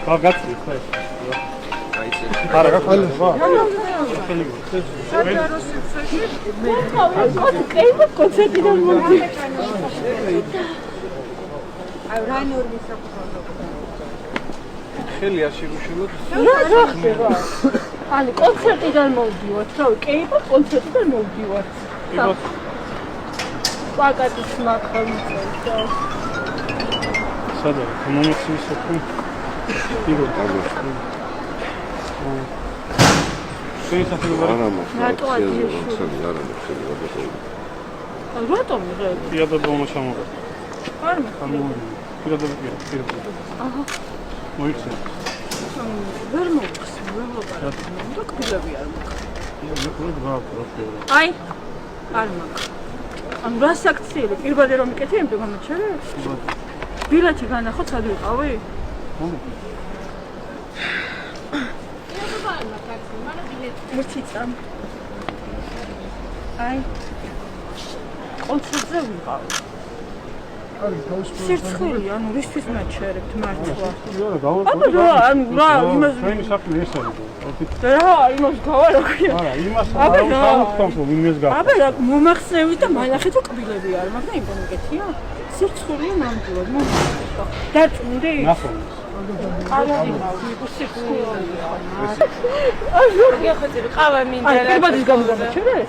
გაგაცი ხო ეს არა გახალება კონცერტიდან მოდი აი რაინორ ხელი არ შეგუშილოთ რა ხდება ანუ კონცერტიდან მოვდივართ რა კეიპა კონცერტიდან მოვდივართ პაკატის მახალმწევსა სადა მომეცის ხო პირველ კაბინეტში რატო ადიეშური რატომ რა პირადობა ჩამოგა არ მეხამოდი პირადობა აჰა მოიხსენ ვერ მოხსენ ვერ ლაპარაკობ და კბილები არ მაქვს აი არ მაქვს ან რა საქციელი პირბადე რომ მიკეთე იმდე გამოჩერებს ბილეთი განახო სად ვიყავი მუციცა აი კონცერტზე ვიყავ სირცხული ანუ რისთვის მაჩერებთ მართლა აბა ანუ რა იმას ჩვენი საქმე ეს არის რა იმას გავა რა ქვია არა იმას სამხტომს ვინმეს გა აბა რა მომახსნევით და მანახე თუ კბილები არ მაქვს და იმპონი კეთია სირცხულია ნამდვილად მომახსნევ დაწუნდი ნახო არა სირცხულია აი ხოთი ყავა მინდა რა პირბადის გამოგაჩერეს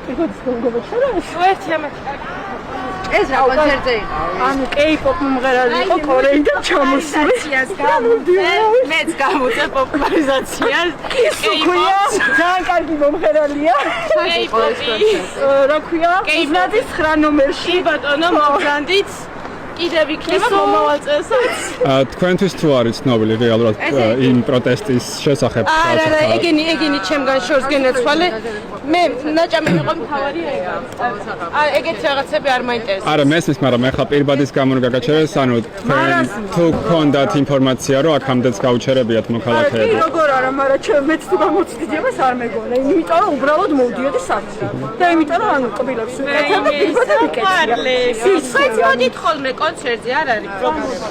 პირბადის გამოგაჩერეს ერთი ამათ ეს რა კონცერტზე იყავი? ანუ K-pop მომღერალი იყო კორეიდან ჩამოსული. მეც გამოვიდა პოპულარიზაციას. K-pop ძალიან კარგი მომღერალია. K-pop-ი. რა ქვია? K-pop-ის 9 ნომერში ბატონო მოგზანდით. კიდევ იქნება მომავალ წელსაც. თქვენთვის თუ არის ცნობილი რეალურად იმ პროტესტის შესახებ? არა, ეგენი ჩემგან შორს გენაცვალე. მე ნაჭამი მიყო მთავარი ეგა. ეგეთი რაღაცები არ მაინტერესებს. არა, მესმის, მაგრამ ეხლა პირბადის გამო გაგაჩერეს, ანუ თქვენ თუ გქონდათ ინფორმაცია, რომ აქამდეც გაუჩერებიათ მოქალაქეები. არა, როგორ არა, მაგრამ მეც თუ გამოცდიდი ამას არ მეგონა. იმიტომ რომ უბრალოდ მოვდიოდი სახლში. და იმიტომ რომ ანუ კბილებს უკეთებ და პირბადი მიკეთია. სიცოცხლე მოდით ხოლმე კონცერტზე არ არის პრობლემა.